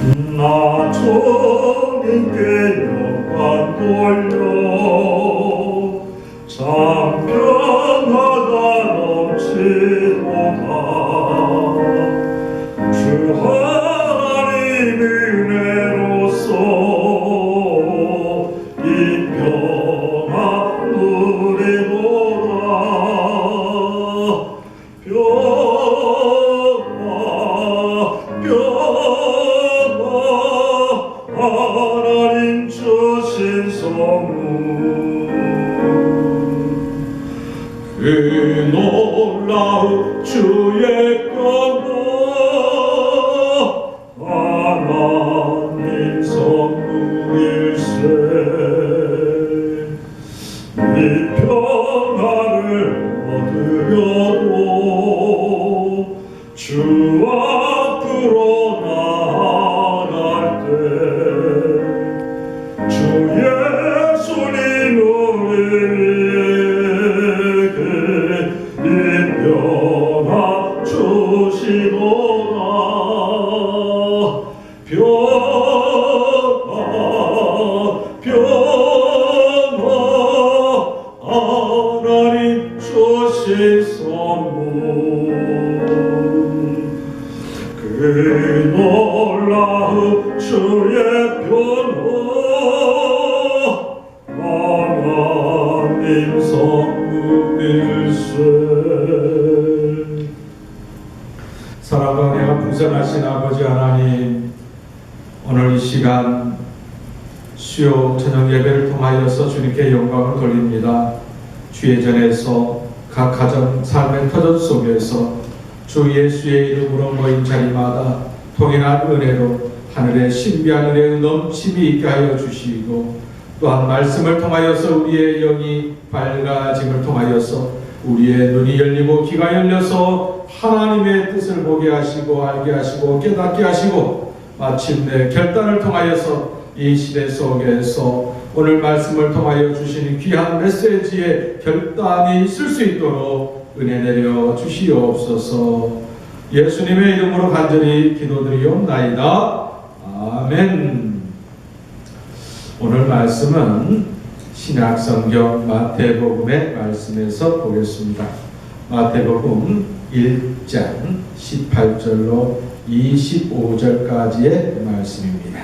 나 주님께 영광 돌려 참 평화가 넘치도다. 주 하나님 은혜로서 이 평화 누리도다. 하나님 주신 선물 그 놀라운 주의 평화 하나님 선물일세. 이 평화를 얻으려고 주 앞으로 나아갈 때 주 예수님 우리에게 이 평화 주시도다. 평화 하나님 주신 선물 그 놀라운 주의 평화 하나님 선물일세. 사랑과 은혜가 풍성하신 아버지 하나님, 오늘 이 시간 수요 저녁 예배를 통하여서 주님께 영광을 돌립니다. 주의 전에서 각 가정 삶의 터전 속에서 주 예수의 이름으로 모인 자리마다 통일한 은혜로 하늘의 신비한 은혜의 넘침이 있게 하여 주시고, 또한 말씀을 통하여서 우리의 영이 밝아짐을 통하여서 우리의 눈이 열리고 귀가 열려서 하나님의 뜻을 보게 하시고 알게 하시고 깨닫게 하시고, 마침내 결단을 통하여서 이 시대 속에서 오늘 말씀을 통하여 주시는 귀한 메시지에 결단이 있을 수 있도록 은혜 내려 주시옵소서. 예수님의 이름으로 간절히 기도드리옵나이다. 아멘. 오늘 말씀은 신약성경 마태복음의 말씀에서 보겠습니다. 마태복음 1장 18절로 25절까지의 말씀입니다.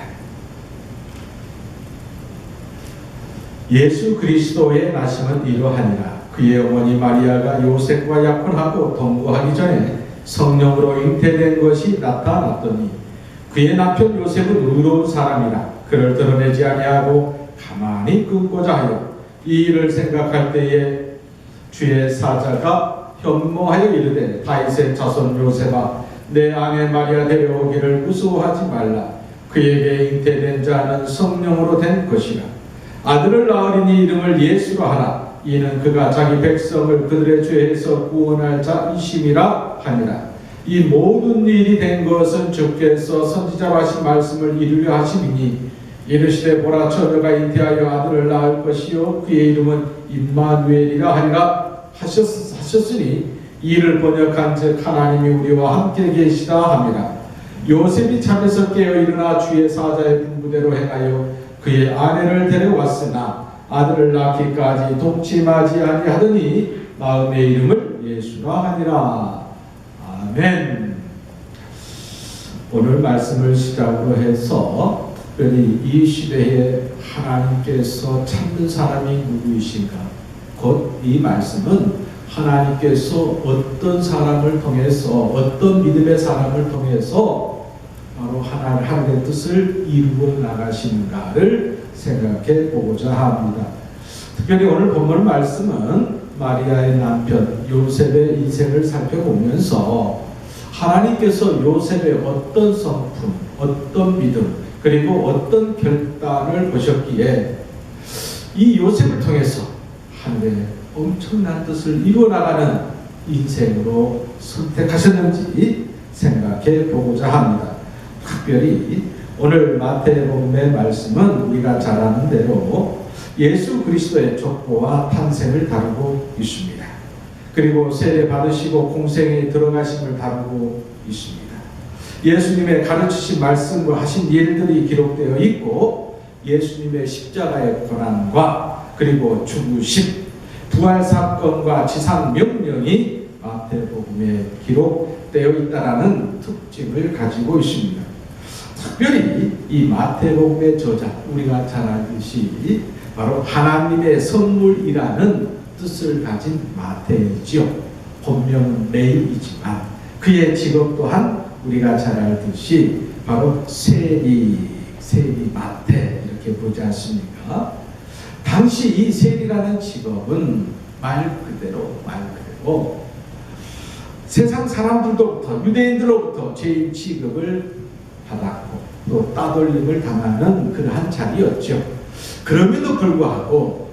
예수 그리스도의 나심은 이러하니라. 그의 어머니 마리아가 요셉과 약혼하고 동거하기 전에 성령으로 잉태된 것이 나타났더니 그의 남편 요셉은 의로운 사람이라 그를 드러내지 아니하고 가만히 끊고자 하여 이 일을 생각할 때에 주의 사자가 현몽하여 이르되 다윗의 자손 요셉아, 내 아내 마리아 데려오기를 무서워하지 말라. 그에게 잉태된 자는 성령으로 된 것이라. 아들을 낳으리니 이름을 예수로 하라. 이는 그가 자기 백성을 그들의 죄에서 구원할 자이심이라 하니라. 이 모든 일이 된 것은 주께서 선지자로 하신 말씀을 이루려 하심이니, 이르시되 보라, 처녀가 잉태하여 아들을 낳을 것이요 그의 이름은 임마누엘이라 하리라 하셨으니, 이를 번역한 즉 하나님이 우리와 함께 계시다 함이라. 요셉이 잠에서 깨어 일어나 주의 사자의 분부대로 행하여 그의 아내를 데려왔으나 아들을 낳기까지 동침하지 아니하더니 마음의 이름을 예수라 하니라. 아멘. 오늘 말씀을 시작으로 해서 특별히 이 시대에 하나님께서 찾는 사람이 누구이신가, 곧 이 말씀은 하나님께서 어떤 사람을 통해서, 어떤 믿음의 사람을 통해서 바로 하나님의 뜻을 이루어 나가시는가를 생각해 보고자 합니다. 특별히 오늘 본문 말씀은 마리아의 남편 요셉의 인생을 살펴보면서 하나님께서 요셉의 어떤 성품, 어떤 믿음, 그리고 어떤 결단을 보셨기에 이 요셉을 통해서 하늘의 엄청난 뜻을 이루어나가는 인생으로 선택하셨는지 생각해 보고자 합니다. 특별히 오늘 마태복음의 말씀은 우리가 잘 아는 대로 예수 그리스도의 족보와 탄생을 다루고 있습니다. 그리고 세례 받으시고 공생에 들어가심을 다루고 있습니다. 예수님의 가르치신 말씀과 하신 일들이 기록되어 있고 예수님의 십자가의 고난과 그리고 죽으심, 부활 사건과 지상 명령이 마태복음에 기록되어 있다라는 특징을 가지고 있습니다. 특별히 이 마태복음의 저자, 우리가 잘 알듯이 바로 하나님의 선물이라는 뜻을 가진 마태이지요. 본명은 레위이지만 그의 직업 또한 우리가 잘 알듯이 바로 세리 마태 이렇게 보지 않습니까? 당시 이 세리라는 직업은 말 그대로 세상 사람들로부터 유대인들로부터 죄인 취급을 받았고 또 따돌림을 당하는 그러한 자리였죠. 그럼에도 불구하고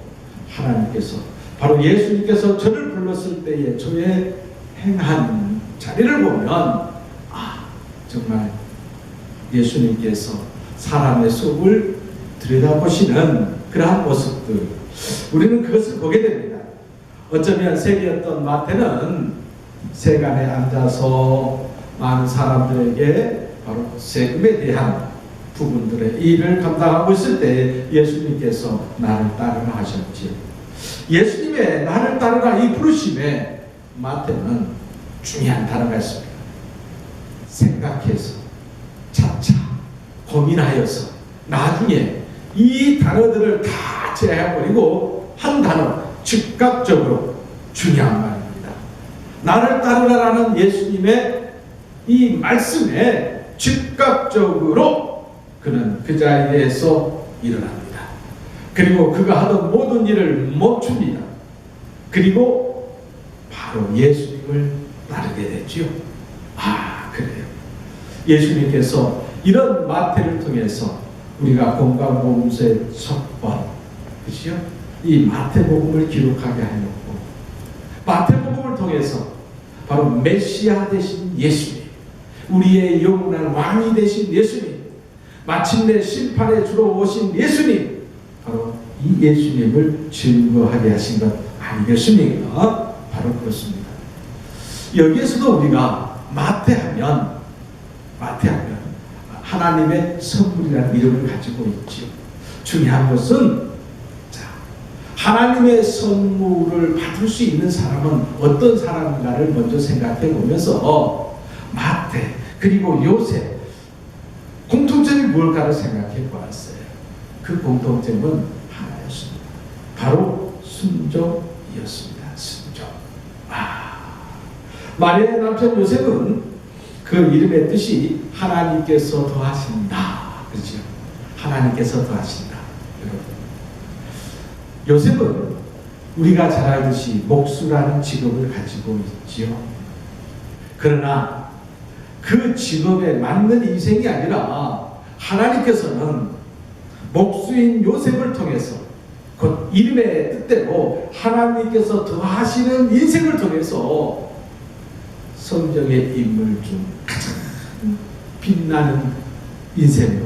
하나님께서 바로 예수님께서 저를 불렀을 때에 저의 행한 자리를 보면 정말 예수님께서 사람의 속을 들여다보시는 그러한 모습들, 우리는 그것을 보게 됩니다. 어쩌면 세리였던 마태는 세간에 앉아서 많은 사람들에게 바로 세금에 대한 부분들의 일을 감당하고 있을 때 예수님께서 나를 따르라 하셨지요. 예수님의 나를 따르라 이 부르심에 마태는 중요한 단어가 있습니다. 생각해서 차차 고민하여서 나중에 이 단어들을 다 제해버리고 한 단어, 즉각적으로 중요한 말입니다. 나를 따르라라는 예수님의 이 말씀에 즉각적으로 그는 그 자리에서 일어납니다. 그리고 그가 하던 모든 일을 멈춥니다. 그리고 바로 예수님을 따르게 됐지요. 그래요. 예수님께서 이런 마태를 통해서 우리가 공감복음서의 첫 번, 그렇죠? 이 마태복음을 기록하게 하였고 마태복음을 통해서 바로 메시아 되신 예수님, 우리의 영원한 왕이 되신 예수님, 마침내 심판의 주로 오신 예수님, 바로 이 예수님을 증거하게 하신 것 아니겠습니까? 바로 그렇습니다. 여기에서도 우리가 마태하면 하나님의 선물이라는 이름을 가지고 있지요. 중요한 것은 하나님의 선물을 받을 수 있는 사람은 어떤 사람인가를 먼저 생각해 보면서 마태 그리고 요셉 공통점이 뭘까를 생각해 보았어요. 그 공통점은 하나였습니다. 바로 순종이었습니다. 순종. 마리아의 남편 요셉은 그 이름의 뜻이 하나님께서 더하신다. 그렇죠? 하나님께서 더하신다. 요셉은 우리가 잘 알듯이 목수라는 직업을 가지고 있지요. 그러나 그 직업에 맞는 인생이 아니라 하나님께서는 목수인 요셉을 통해서 곧 이름의 뜻대로 하나님께서 더하시는 인생을 통해서 성경의 인물 중 가장 빛나는 인생으로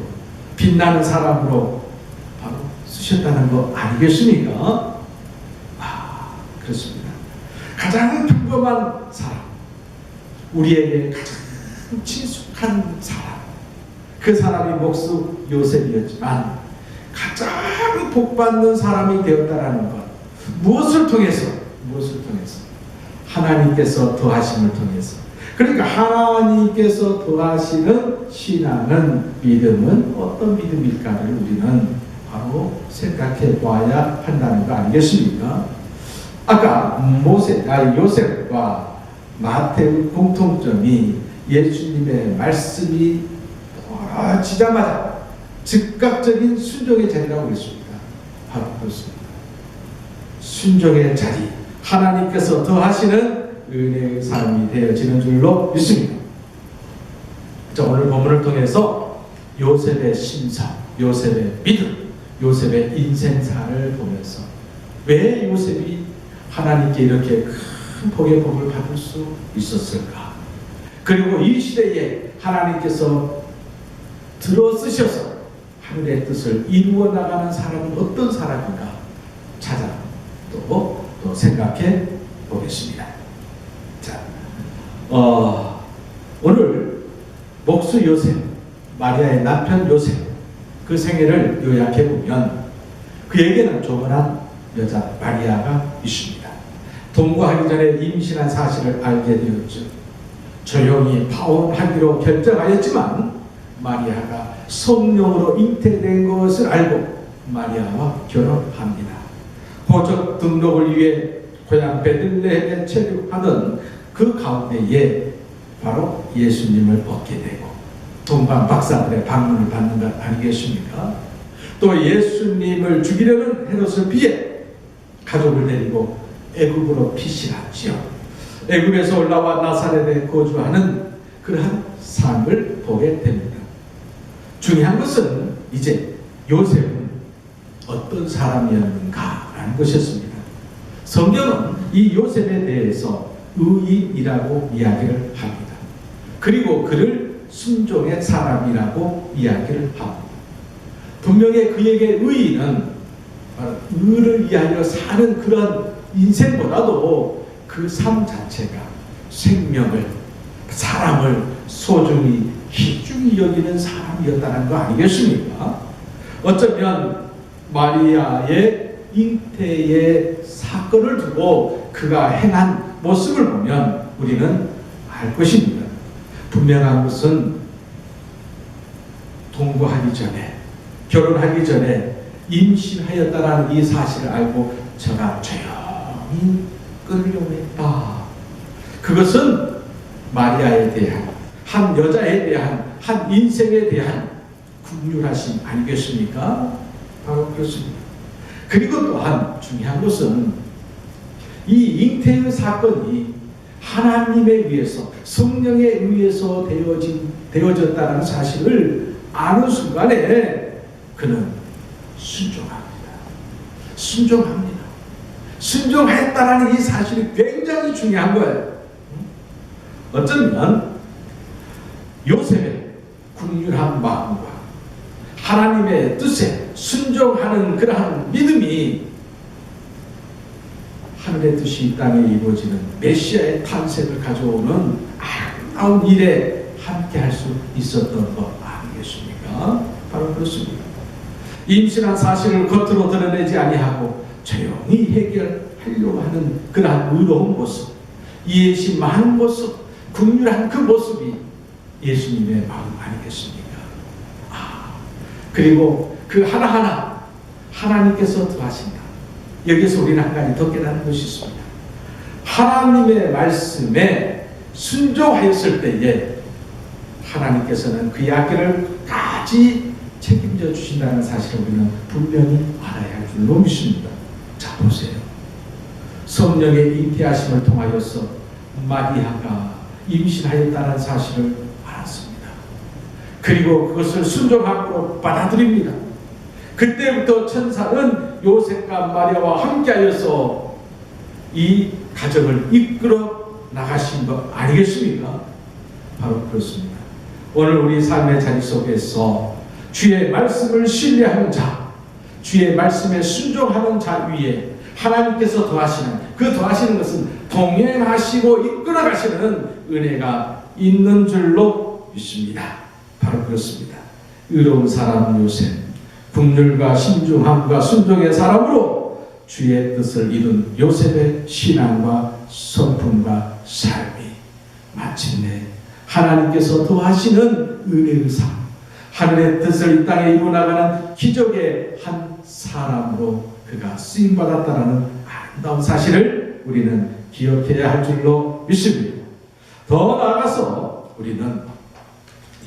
빛나는 사람으로 바로 쓰셨다는 거 아니겠습니까? 그렇습니다. 가장 평범한 사람, 우리에게 가장 친숙한 사람, 그 사람이 목수 요셉이었지만 가장 복받는 사람이 되었다라는 것, 무엇을 통해서? 하나님께서 더하심을 통해서. 그러니까 하나님께서 더하시는 신앙은, 믿음은 어떤 믿음일까를 우리는 바로 생각해 봐야 한다는 거 아니겠습니까? 아까 요셉과 마태의 공통점이 예수님의 말씀이 돌아지자마자 즉각적인 순종의 자리라고 했습니다. 바로 그렇습니다. 순종의 자리, 하나님께서 더하시는 은혜의 삶이 되어지는 줄로 믿습니다. 자, 오늘 본문을 통해서 요셉의 심성, 요셉의 믿음, 요셉의 인생사를 보면서 왜 요셉이 하나님께 이렇게 큰 복의 복을 받을 수 있었을까? 그리고 이 시대에 하나님께서 들어쓰셔서 하늘의 뜻을 이루어 나가는 사람은 어떤 사람인가 찾아 또 생각해 보겠습니다. 자, 오늘 목수 요셉, 마리아의 남편 요셉, 그 생애를 요약해 보면 그에게는 조그만 여자 마리아가 있습니다. 동거하기 전에 임신한 사실을 알게 되었죠. 조용히 파혼하기로 결정하였지만 마리아가 성령으로 잉태된 것을 알고 마리아와 결혼합니다. 호적 등록을 위해 고향 베들레헴에 체류하던 그 가운데에 바로 예수님을 얻게 되고 동방 박사들의 방문을 받는 것 아니겠습니까? 또 예수님을 죽이려는 헤롯을 피해 가족을 데리고 애굽으로 피신하지요. 애굽에서 올라와 나사렛에 거주하는 그러한 삶을 보게 됩니다. 중요한 것은 이제 요셉은 어떤 사람이었는가라는 것이었습니다. 성경은 이 요셉에 대해서 의인이라고 이야기를 합니다. 그리고 그를 순종의 사람이라고 이야기를 합니다. 분명히 그에게 의인은 의를 위하여 사는 그런 인생보다도 그 삶 자체가 생명을, 사람을 소중히 귀중히 여기는 사람이었다는 거 아니겠습니까? 어쩌면 마리아의 잉태의 사건을 두고 그가 행한 모습을 보면 우리는 알 것입니다. 분명한 것은 동거하기 전에, 결혼하기 전에 임신하였다라는 이 사실을 알고 저가 조용히 끌려했다. 그것은 마리아에 대한, 한 여자에 대한, 한 인생에 대한 긍휼하심 아니겠습니까? 바로 그렇습니다. 그리고 또한 중요한 것은 이 잉태의 사건이 하나님에 의해서, 성령에 의해서 되어졌다는 사실을 아는 순간에 그는 순종합니다. 순종합니다. 순종했다라는 이 사실이 굉장히 중요한 거예요. 어쩌면 요셉의 긍휼한 마음과 하나님의 뜻에 순종하는 그러한 믿음이 하늘의 뜻이 이 땅에 이루어지는 메시아의 탄생을 가져오는 아름다운 일에 함께할 수 있었던 것 아니겠습니까? 바로 그렇습니다. 임신한 사실을 겉으로 드러내지 아니하고 조용히 해결하려고 하는 그러한 의로운 모습, 이해심 많은 모습, 긍휼한 그 모습이 예수님의 마음 아니겠습니까? 그리고 그 하나하나 하나님께서 더하신다. 여기서 우리는 한 가지 더 깨닫는 것이 있습니다. 하나님의 말씀에 순종하였을 때에 하나님께서는 그 이야기를까지 책임져 주신다는 사실을 우리는 분명히 알아야 할 줄로 믿습니다. 자, 보세요. 성령의 잉태하심을 통하여서 마리아가 임신하였다는 사실을 알았습니다. 그리고 그것을 순종함으로 받아들입니다. 그때부터 천사는 요셉과 마리아와 함께하여서 이 가정을 이끌어 나가신 것 아니겠습니까? 바로 그렇습니다. 오늘 우리 삶의 자리 속에서 주의 말씀을 신뢰하는 자, 주의 말씀에 순종하는 자 위에 하나님께서 더하시는, 그 더하시는 것은 동행하시고 이끌어 가시는 은혜가 있는 줄로 믿습니다. 바로 그렇습니다. 의로운 사람 요셉, 긍휼과 신중함과 순종의 사람으로 주의 뜻을 이룬 요셉의 신앙과 성품과 삶이 마침내 하나님께서 더하시는 은혜의 삶, 하늘의 뜻을 이 땅에 이루어나가는 기적의 한 사람으로 그가 쓰임받았다는 아름다운 사실을 우리는 기억해야 할 줄로 믿습니다. 더 나아가서 우리는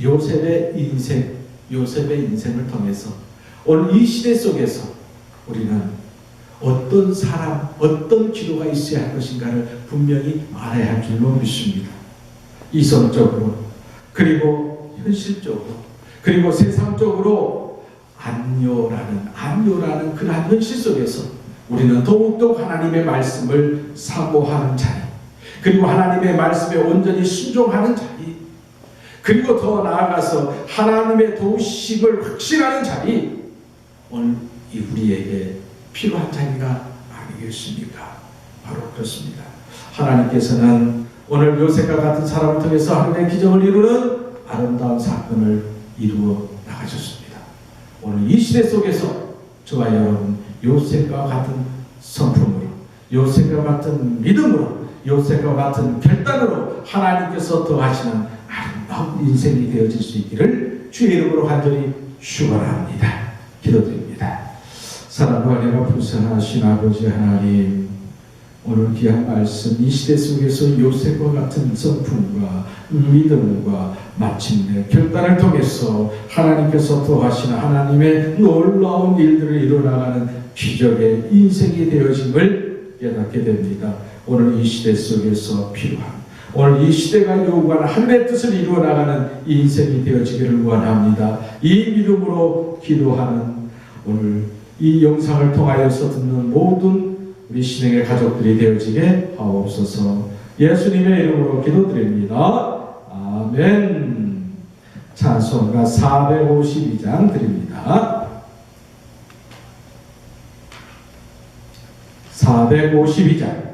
요셉의 인생을 통해서 오늘 이 시대 속에서 우리는 어떤 사람, 어떤 기도가 있어야 할 것인가를 분명히 알아야 할 줄로 믿습니다. 이성적으로, 그리고 현실적으로, 그리고 세상적으로 안요라는 그러한 현실 속에서 우리는 더욱더 하나님의 말씀을 사모하는 자리, 그리고 하나님의 말씀에 온전히 순종하는 자리, 그리고 더 나아가서 하나님의 도우심을 확신하는 자리, 오늘 우리에게 필요한 자리가 아니겠습니까? 바로 그렇습니다. 하나님께서는 오늘 요셉과 같은 사람을 통해서 하늘의 기적을 이루는 아름다운 사건을 이루어 나가셨습니다. 오늘 이 시대 속에서 저와 여러분 요셉과 같은 성품으로, 요셉과 같은 믿음으로, 요셉과 같은 결단으로 하나님께서 더하시는 아름다운 인생이 되어질 수 있기를 주의 이름으로 간절히 축원합니다. 기도드립니다. 사랑과 은혜가 불쌍하신 아버지 하나님, 오늘 귀한 말씀 이 시대 속에서 요셉과 같은 성품과 믿음과 마침내 결단을 통해서 하나님께서 더하시는 하나님의 놀라운 일들을 이루어나가는 기적의 인생이 되어짐을 깨닫게 됩니다. 오늘 이 시대 속에서 필요한, 오늘 이 시대가 요구하는 하늘의 뜻을 이루어나가는 인생이 되어지기를 원합니다. 이 믿음으로 기도하는 오늘 이 영상을 통하여서 듣는 모든 우리 신앙의 가족들이 되어지게 하옵소서. 예수님의 이름으로 기도드립니다. 아멘. 찬송가 452장 드립니다. 452장.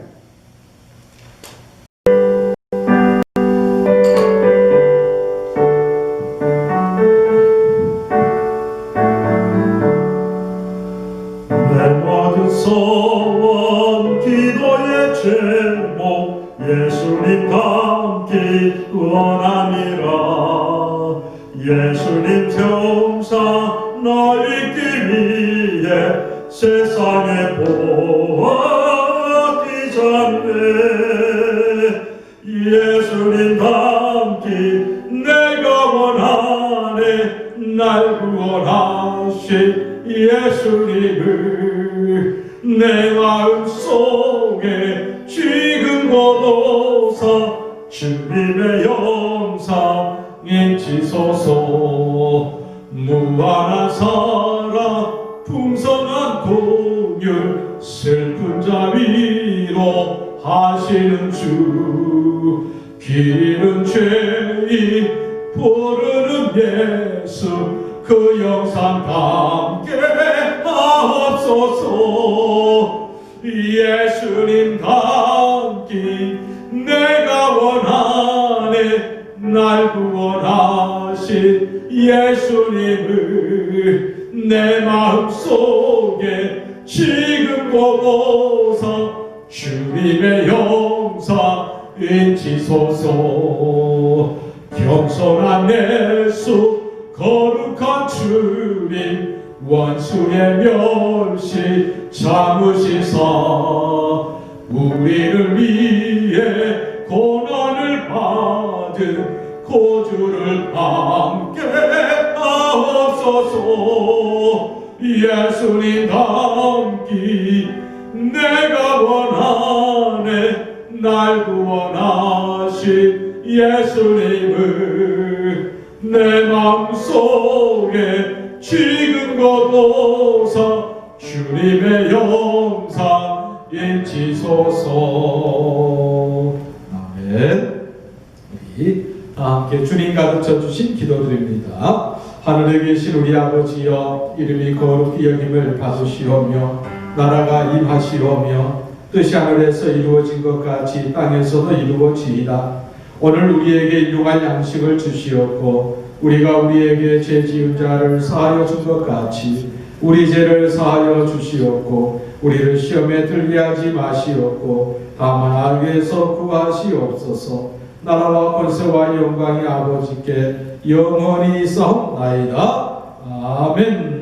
소원 기도의 제목 예수님 닮기 원함이라. 예수님 평상 나이기 위해 세상에 보아기잖네. 예수님 닮기 내가 원하네. 날 구원하신 예수님을 내 마음속에 지금 거둬서 주님의 영상 인치소서. 무한한 사랑 풍성한 공유 슬픈 자 위로 하시는 주. 길은 죄인 부르는 예수 그 영상 함께 하옵소서. 예수님 닮기 내가 원하네. 날 구원하신 예수님을 내 마음속에 지금 보고서 주님의 영상 인치소서. 겸손한 내수 거룩한 주님 원수의 멸시 참으시사 우리를 위해 고난을 받은 고주를 함께 하옵소서. 예수님 닮기 내가 원하네. 날 구원하신 예수님을 내 마음속에 지금 거둬서 주님의 영상 인치소서. 아멘. 우리 함께 주님 가르쳐 주신 기도드립니다. 하늘에 계신 우리 아버지여, 이름이 거룩히 여김을 받으시오며 나라가 임하시오며 뜻이 하늘에서 이루어진 것 같이 땅에서도 이루어지이다. 오늘 우리에게 일용할 양식을 주시옵고 우리가 우리에게 죄 지은 자를 사하여 준 것 같이 우리 죄를 사하여 주시옵고 우리를 시험에 들게 하지 마시옵고 다만 악에서 구하시옵소서. 나라와 권세와 영광이 아버지께 영원히 있사옵나이다. 아멘.